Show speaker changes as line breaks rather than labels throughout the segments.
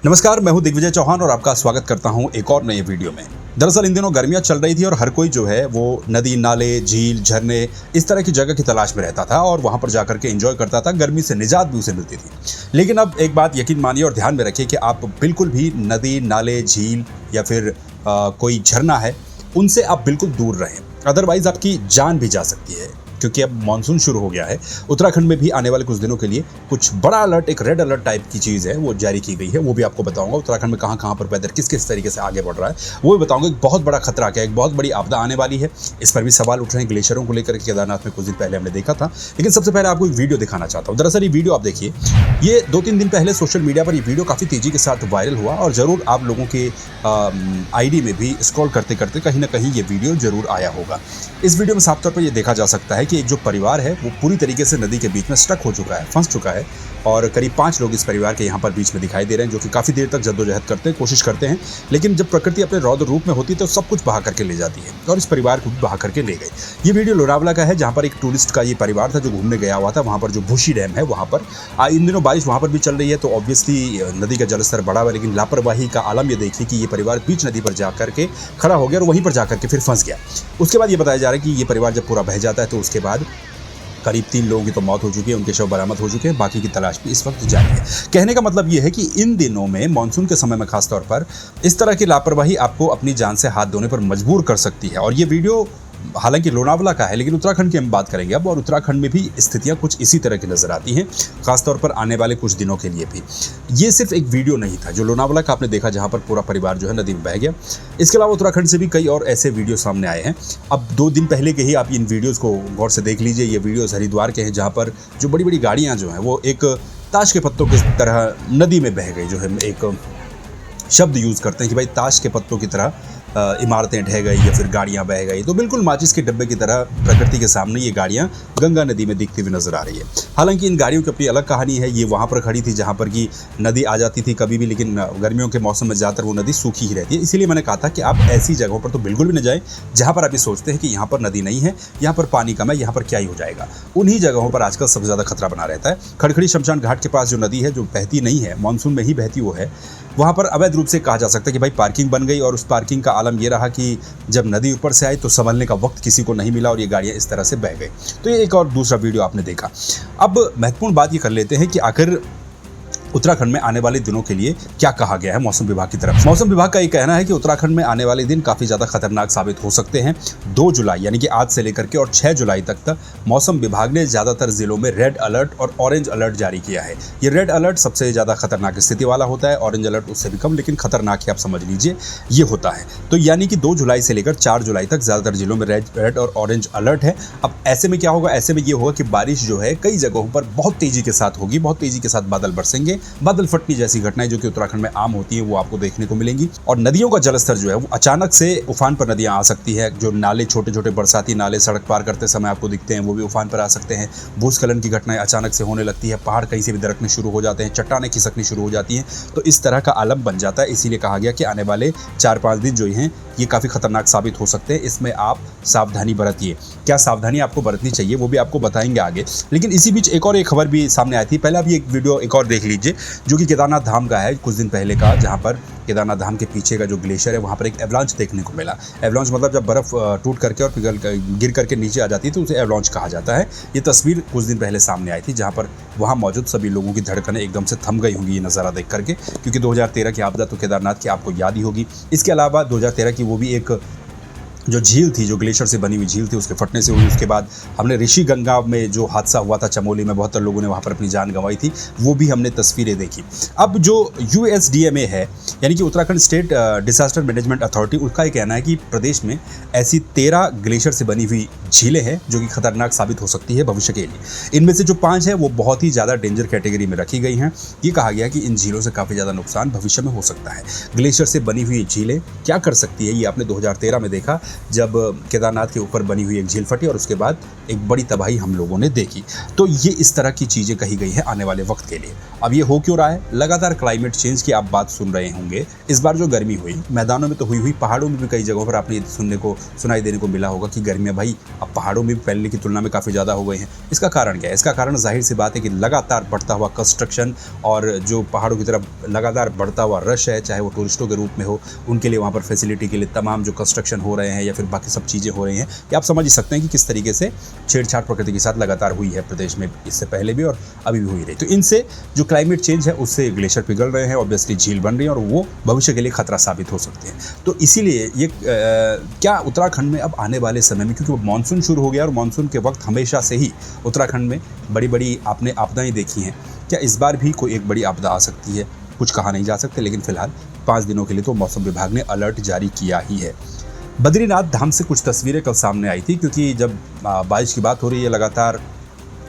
नमस्कार, मैं हूं दिग्विजय चौहान और आपका स्वागत करता हूं एक और नए वीडियो में। दरअसल इन दिनों गर्मियां चल रही थी और हर कोई जो है वो नदी, नाले, झील, झरने इस तरह की जगह की तलाश में रहता था और वहां पर जाकर के एंजॉय करता था। गर्मी से निजात भी उसे मिलती थी। लेकिन अब एक बात यकीन मानिए और ध्यान में रखिए कि आप बिल्कुल भी नदी, नाले, झील या फिर कोई झरना है उनसे आप बिल्कुल दूर रहें, अदरवाइज आपकी जान भी जा सकती है। क्योंकि अब मानसून शुरू हो गया है। उत्तराखंड में भी आने वाले कुछ दिनों के लिए कुछ बड़ा अलर्ट, एक रेड अलर्ट टाइप की चीज़ है वो जारी की गई है। वो भी आपको बताऊंगा उत्तराखंड में कहाँ कहाँ पर वेदर किस किस तरीके से आगे बढ़ रहा है, वो भी बताऊंगा। एक बहुत बड़ा खतरा क्या, एक बहुत बड़ी आपदा आने वाली है। इस पर भी सवाल उठ रहे हैं ग्लेशियरों को लेकर। केदारनाथ में कुछ दिन पहले हमने देखा था, लेकिन सबसे पहले आपको एक वीडियो दिखाना चाहता हूँ। दरअसल ये वीडियो आप देखिए, ये 2-3 दिन पहले सोशल मीडिया पर ये वीडियो काफ़ी तेज़ी के साथ वायरल हुआ और ज़रूर आप लोगों के आईडी में भी स्क्रॉल करते करते कहीं ना कहीं ये वीडियो जरूर आया होगा। इस वीडियो में साफ तौर पर यह देखा जा सकता है कि एक जो परिवार है वो पूरी तरीके से नदी के बीच में स्टक हो चुका है, फंस चुका है और करीब 5 लोग इस परिवार के यहाँ पर बीच में दिखाई दे रहे हैं, जो कि काफ़ी देर तक जद्दोजहद करते हैं, कोशिश करते हैं। लेकिन जब प्रकृति अपने रौद्र रूप में होती है तो सब कुछ बहा करके ले जाती है और इस परिवार को भी बहा करके ले गई। ये वीडियो लोनावला का है, जहाँ पर एक टूरिस्ट का ये परिवार था जो घूमने गया हुआ था। वहाँ पर जो भूशी डैम है वहाँ पर इन दिनों बारिश वहाँ पर भी चल रही है, तो ऑब्वियसली नदी का जलस्तर बढ़ा हुआ है। लेकिन लापरवाही का आलम ये देखिए कि ये परिवार बीच नदी पर जाकर के खड़ा हो गया और वहीं पर जाकर के फिर फंस गया। उसके बाद ये बताया जा रहा है कि ये परिवार जब पूरा बह जाता है तो उसके बाद करीब 3 लोगों की तो मौत हो चुकी है, उनके शव बरामद हो चुके हैं, बाकी की तलाश भी इस वक्त जारी है। कहने का मतलब ये है कि इन दिनों में मानसून के समय में खासतौर पर इस तरह की लापरवाही आपको अपनी जान से हाथ धोने पर मजबूर कर सकती है। और ये वीडियो हालांकि लोनावला का है, लेकिन उत्तराखंड की हम बात करेंगे अब, और उत्तराखंड में भी स्थितियां कुछ इसी तरह की नजर आती हैं, खासतौर पर आने वाले कुछ दिनों के लिए भी। ये सिर्फ एक वीडियो नहीं था जो लोनावला का आपने देखा, जहां पर पूरा परिवार जो है नदी में बह गया। इसके अलावा उत्तराखंड से भी कई और ऐसे वीडियो सामने आए हैं। अब 2 दिन पहले के ही आप इन वीडियोज़ को गौर से देख लीजिए। ये वीडियोज़ हरिद्वार के हैं, जहाँ पर जो बड़ी बड़ी गाड़ियाँ जो हैं वो एक ताश के पत्तों की तरह नदी में बह गई। जो है एक शब्द यूज़ करते हैं कि भाई ताश के पत्तों की तरह इमारतें ढह गई या फिर गाड़ियां बह गई, तो बिल्कुल माचिस के डब्बे की तरह प्रकृति के सामने ये गाड़ियां गंगा नदी में दिखती हुई नजर आ रही है। हालांकि इन गाड़ियों की अपनी अलग कहानी है। ये वहां पर खड़ी थी जहां पर कि नदी आ जाती थी कभी भी, लेकिन गर्मियों के मौसम में ज़्यादातर वो नदी सूखी ही रहती है। इसीलिए मैंने कहा था कि आप ऐसी जगहों पर तो बिल्कुल भी न जाएं जहाँ पर आप ये सोचते हैं कि यहाँ पर नदी नहीं है, यहाँ पर पानी कम है, यहाँ पर क्या ही हो जाएगा। उन्हीं जगहों पर आजकल सबसे ज़्यादा खतरा बना रहता है। खड़खड़ी शमशान घाट के पास जो नदी है, जो बहती नहीं है, मानसून में ही बहती वो है, वहाँ पर अवैध रूप से कहा जा सकता है कि भाई पार्किंग बन गई। और उस पार्किंग का आलम ये रहा कि जब नदी ऊपर से आई तो संभलने का वक्त किसी को नहीं मिला और ये गाड़ियाँ इस तरह से बह गई। तो ये एक और दूसरा वीडियो आपने देखा। अब महत्वपूर्ण बात ये कर लेते हैं कि आखिर उत्तराखंड में आने वाले दिनों के लिए क्या कहा गया है मौसम विभाग की तरफ। मौसम विभाग का ये कहना है कि उत्तराखंड में आने वाले दिन काफ़ी ज़्यादा खतरनाक साबित हो सकते हैं। 2 जुलाई यानी कि आज से लेकर के और 6 जुलाई तक मौसम विभाग ने ज़्यादातर जिलों में रेड अलर्ट और ऑरेंज अलर्ट जारी किया है। ये रेड अलर्ट सबसे ज़्यादा खतरनाक स्थिति वाला होता है, ऑरेंज अलर्ट उससे भी कम, लेकिन खतरनाक ही आप समझ लीजिए ये होता है। तो यानी कि 2 जुलाई से लेकर 4 जुलाई तक ज़्यादातर जिलों में रेड और ऑरेंज अलर्ट है। अब ऐसे में क्या होगा, ऐसे में ये होगा कि बारिश जो है कई जगहों पर बहुत तेज़ी के साथ होगी, बहुत तेज़ी के साथ बादल बरसेंगे, बादल फटने जैसी घटनाएं जो कि उत्तराखंड में आम होती है वो आपको देखने को मिलेंगी। और नदियों का जलस्तर जो है वो अचानक से उफान पर नदियां आ सकती है। जो नाले, छोटे छोटे बरसाती नाले सड़क पार करते समय आपको दिखते हैं, वो भी उफान पर आ सकते हैं। भूस्खलन की घटनाएं अचानक से होने लगती है, पहाड़ कहीं से भी दरकने शुरू हो जाते हैं, चट्टानें खिसकनी शुरू हो जाती हैं, तो इस तरह का आलम बन जाता है। इसीलिए कहा गया कि आने वाले 4-5 दिन जो हैं ये काफ़ी खतरनाक साबित हो सकते हैं। इसमें आप सावधानी बरतिए। क्या सावधानी आपको बरतनी चाहिए वो भी आपको बताएंगे आगे। लेकिन इसी बीच एक खबर भी सामने आई थी। पहले आप ये एक वीडियो एक और देख लीजिए जो कि केदारनाथ धाम का है, कुछ दिन पहले का, जहाँ पर केदारनाथ धाम के पीछे का जो ग्लेशियर है वहाँ पर एक एवलांच देखने को मिला। एवलांच मतलब जब बर्फ़ टूट करके और गिर करके नीचे आ जाती है तो उसे एवलांच कहा जाता है। ये तस्वीर कुछ दिन पहले सामने आई थी, जहाँ पर वहाँ मौजूद सभी लोगों की धड़कनें एकदम से थम गई होंगी ये नज़ारा देख करके, क्योंकि 2013 की आपदा तो केदारनाथ की आपको याद ही होगी। इसके अलावा 2013 की वो भी एक जो झील थी, जो ग्लेशियर से बनी हुई झील थी, उसके फटने से हुई। उसके बाद हमने ऋषि गंगा में जो हादसा हुआ था चमोली में, 72 लोगों ने वहाँ पर अपनी जान गंवाई थी, वो भी हमने तस्वीरें देखी। अब जो USDMA है यानी कि Uttarakhand state disaster management authority, उसका ये कहना है कि प्रदेश में ऐसी 13 ग्लेशियर से बनी हुई झीलें हैं जो कि खतरनाक साबित हो सकती है भविष्य के लिए। इनमें से जो 5 है वो बहुत ही ज़्यादा डेंजर कैटेगरी में रखी गई हैं। ये कहा गया कि इन झीलों से काफ़ी ज़्यादा नुकसान भविष्य में हो सकता है। ग्लेशियर से बनी हुई झीलें क्या कर सकती है, ये आपने 2013 में देखा जब केदारनाथ के ऊपर बनी हुई एक झील फटी और उसके बाद एक बड़ी तबाही हम लोगों ने देखी। तो ये इस तरह की चीज़ें कही गई हैं आने वाले वक्त के लिए। अब ये हो क्यों रहा है? लगातार क्लाइमेट चेंज की आप बात सुन रहे होंगे। होंगे, इस बार जो गर्मी हुई मैदानों में तो हुई, पहाड़ों में भी कई जगहों पर आपने सुनाई देने को मिला होगा कि गर्मियाँ भाई अब पहाड़ों में भी पहले की तुलना में काफ़ी ज़्यादा हो गई हैं। इसका कारण क्या है? इसका कारण जाहिर सी बात है कि लगातार बढ़ता हुआ कंस्ट्रक्शन और जो पहाड़ों की तरफ लगातार बढ़ता हुआ रश है, चाहे वो टूरिस्टों के रूप में हो, उनके लिए वहाँ पर फैसिलिटी के लिए तमाम जो कंस्ट्रक्शन हो रहे हैं या फिर बाकी सब चीज़ें हो रही हैं, ये आप समझ ही सकते हैं कि किस तरीके से छेड़छाड़ प्रकृति के साथ लगातार हुई है प्रदेश में, इससे पहले भी और अभी भी हुई रही। तो इनसे जो क्लाइमेट चेंज है उससे ग्लेशियर पिघल रहे हैं, ऑब्वियसली झील बन रही है और वो भविष्य के लिए खतरा साबित हो सकते हैं। तो इसीलिए ये क्या उत्तराखंड में अब आने वाले समय में, क्योंकि मानसून शुरू हो गया और मानसून के वक्त हमेशा से ही उत्तराखंड में बड़ी बड़ी आपने आपदाएं देखी हैं, क्या इस बार भी कोई एक बड़ी आपदा आ सकती है? कुछ कहा नहीं जा सकते, लेकिन फिलहाल 5 दिनों के लिए तो मौसम विभाग ने अलर्ट जारी किया ही है। बद्रीनाथ धाम से कुछ तस्वीरें कल सामने आई थी, क्योंकि जब बारिश की बात हो रही है, लगातार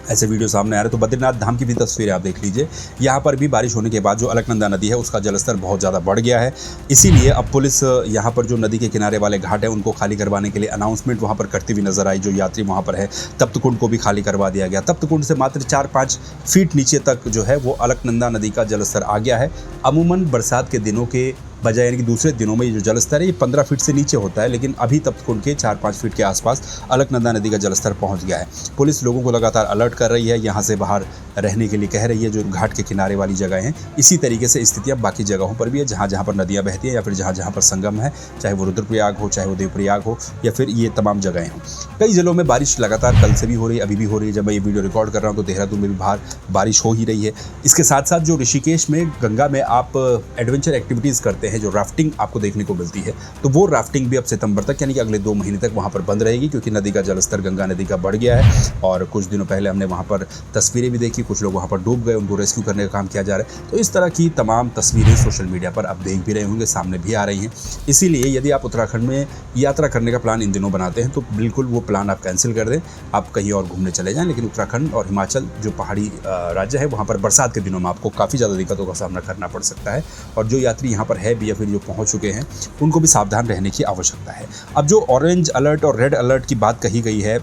ऐसे वीडियो सामने आ रहे हैं, तो बद्रीनाथ धाम की भी तस्वीरें आप देख लीजिए। यहाँ पर भी बारिश होने के बाद जो अलकनंदा नदी है उसका जलस्तर बहुत ज़्यादा बढ़ गया है। इसीलिए अब पुलिस यहाँ पर जो नदी के किनारे वाले घाट हैं उनको खाली करवाने के लिए अनाउंसमेंट वहाँ पर करती हुई नजर आई। जो यात्री वहाँ पर है, तप्तकुंड को भी खाली करवा दिया गया। तप्तकुंड से मात्र 4-5 फीट नीचे तक जो है वो अलकनंदा नदी का जलस्तर आ गया है। अमूमन बरसात के दिनों के बजाय यानी कि दूसरे दिनों में ये जो जलस्तर है ये 15 फीट से नीचे होता है, लेकिन अभी तप्तकुंड के 4-5 फीट के आसपास अलकनंदा नदी का जलस्तर पहुंच गया है। पुलिस लोगों को लगातार अलर्ट कर रही है, यहाँ से बाहर रहने के लिए कह रही है जो घाट के किनारे वाली जगह हैं। इसी तरीके से स्थितियाँ बाकी जगहों पर भी है, जहाँ जहाँ पर नदियाँ बहती हैं या फिर जहाँ जहाँ पर संगम है, चाहे वो रुद्रप्रयाग हो, चाहे वो देवप्रयाग हो या फिर ये तमाम जगहें हों। कई जिलों में बारिश लगातार कल से भी हो रही है, अभी भी हो रही है। जब मैं ये वीडियो रिकॉर्ड कर रहा हूँ तो देहरादून में भी बाहर बारिश हो ही रही है। इसके साथ साथ जो ऋषिकेश में गंगा में आप एडवेंचर एक्टिविटीज़ करते हैं, जो राफ्टिंग आपको देखने को मिलती है, तो वो राफ्टिंग भी अब सितंबर तक यानी कि अगले 2 महीने तक वहाँ पर बंद रहेगी, क्योंकि नदी का जलस्तर गंगा नदी का बढ़ गया है। और कुछ दिनों पहले हमने वहाँ पर तस्वीरें भी देखी, कुछ लोग वहाँ पर डूब गए, उनको रेस्क्यू करने का काम किया जा रहा है। तो इस तरह की तमाम तस्वीरें सोशल मीडिया पर आप देख भी रहे होंगे, सामने भी आ रही हैं। इसीलिए यदि आप उत्तराखंड में यात्रा करने का प्लान इन दिनों बनाते हैं तो बिल्कुल वो प्लान आप कैंसिल कर दें, आप कहीं और घूमने चले जाएँ। लेकिन उत्तराखंड और हिमाचल जो पहाड़ी राज्य है, वहाँ पर बरसात के दिनों में आपको काफ़ी ज़्यादा दिक्कतों का सामना करना पड़ सकता है। और जो यात्री यहाँ पर है भी या फिर जो पहुँच चुके हैं, उनको भी सावधान रहने की आवश्यकता है। अब जो ऑरेंज अलर्ट और रेड अलर्ट की बात कही गई है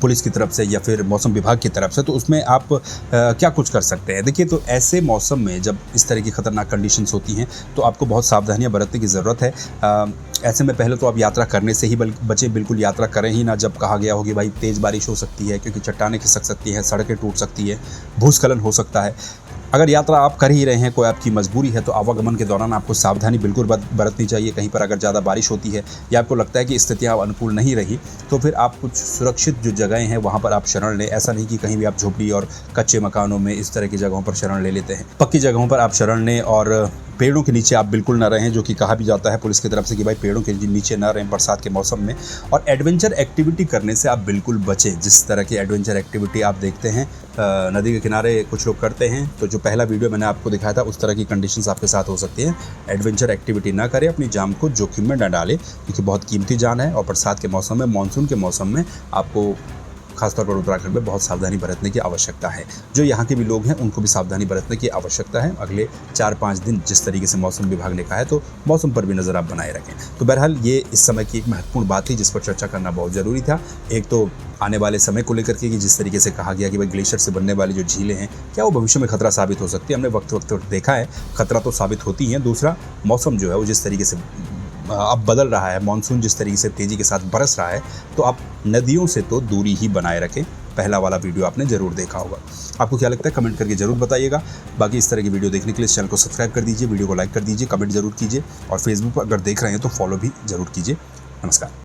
पुलिस की तरफ से या फिर मौसम विभाग की तरफ से, तो उसमें आप क्या कुछ कर सकते हैं? देखिए, तो ऐसे मौसम में जब इस तरह की खतरनाक कंडीशंस होती हैं तो आपको बहुत सावधानियां बरतने की ज़रूरत है। ऐसे में पहले तो आप यात्रा करने से ही बचें, बिल्कुल यात्रा करें ही ना जब कहा गया हो कि भाई तेज़ बारिश हो सकती है, क्योंकि चट्टानें खिसक सकती हैं, सड़कें टूट सकती है, भूस्खलन हो सकता है। अगर यात्रा आप कर ही रहे हैं, कोई आपकी मजबूरी है, तो आवागमन के दौरान आपको सावधानी बिल्कुल बरतनी चाहिए। कहीं पर अगर ज़्यादा बारिश होती है या आपको लगता है कि स्थितियाँ अनुकूल नहीं रही, तो फिर आप कुछ सुरक्षित जो जगहें हैं वहाँ पर आप शरण लें। ऐसा नहीं कि कहीं भी आप झोपड़ी और कच्चे मकानों में इस तरह की जगहों पर शरण ले लेते हैं। पक्की जगहों पर आप शरण लें और पेड़ों के नीचे आप बिल्कुल ना रहें, जो कि कहा भी जाता है पुलिस की तरफ से कि भाई पेड़ों के नीचे ना रहें बरसात के मौसम में। और एडवेंचर एक्टिविटी करने से आप बिल्कुल बचें। जिस तरह की एडवेंचर एक्टिविटी आप देखते हैं नदी के किनारे कुछ लोग करते हैं, तो जो पहला वीडियो मैंने आपको दिखाया था उस तरह की कंडीशंस आपके साथ हो सकती हैं। एडवेंचर एक्टिविटी ना करें, अपनी जान को जोखिम में न डालें, क्योंकि बहुत कीमती जान है। और बरसात के मौसम में, मानसून के मौसम में आपको खासतौर पर उत्तराखंड में बहुत सावधानी बरतने की आवश्यकता है। जो यहाँ के भी लोग हैं उनको भी सावधानी बरतने की आवश्यकता है। अगले 4-5 दिन जिस तरीके से मौसम विभाग ने कहा है, तो मौसम पर भी नज़र आप बनाए रखें। तो बहरहाल ये इस समय की एक महत्वपूर्ण बात थी जिस पर चर्चा करना बहुत ज़रूरी था। एक तो आने वाले समय को लेकर के कि जिस तरीके से कहा गया कि भाई ग्लेशियर से बनने वाली जो झीलें हैं, क्या वो भविष्य में खतरा साबित हो सकती है? हमने वक्त वक्त देखा है खतरा तो साबित होती हैं। दूसरा, मौसम जो है वो जिस तरीके से अब बदल रहा है, मानसून जिस तरीके से तेज़ी के साथ बरस रहा है, तो आप नदियों से तो दूरी ही बनाए रखें। पहला वाला वीडियो आपने ज़रूर देखा होगा। आपको क्या लगता है कमेंट करके ज़रूर बताइएगा। बाकी इस तरह की वीडियो देखने के लिए इस चैनल को सब्सक्राइब कर दीजिए, वीडियो को लाइक कर दीजिए, कमेंट ज़रूर कीजिए और फेसबुक पर अगर देख रहे हैं तो फॉलो भी ज़रूर कीजिए। नमस्कार।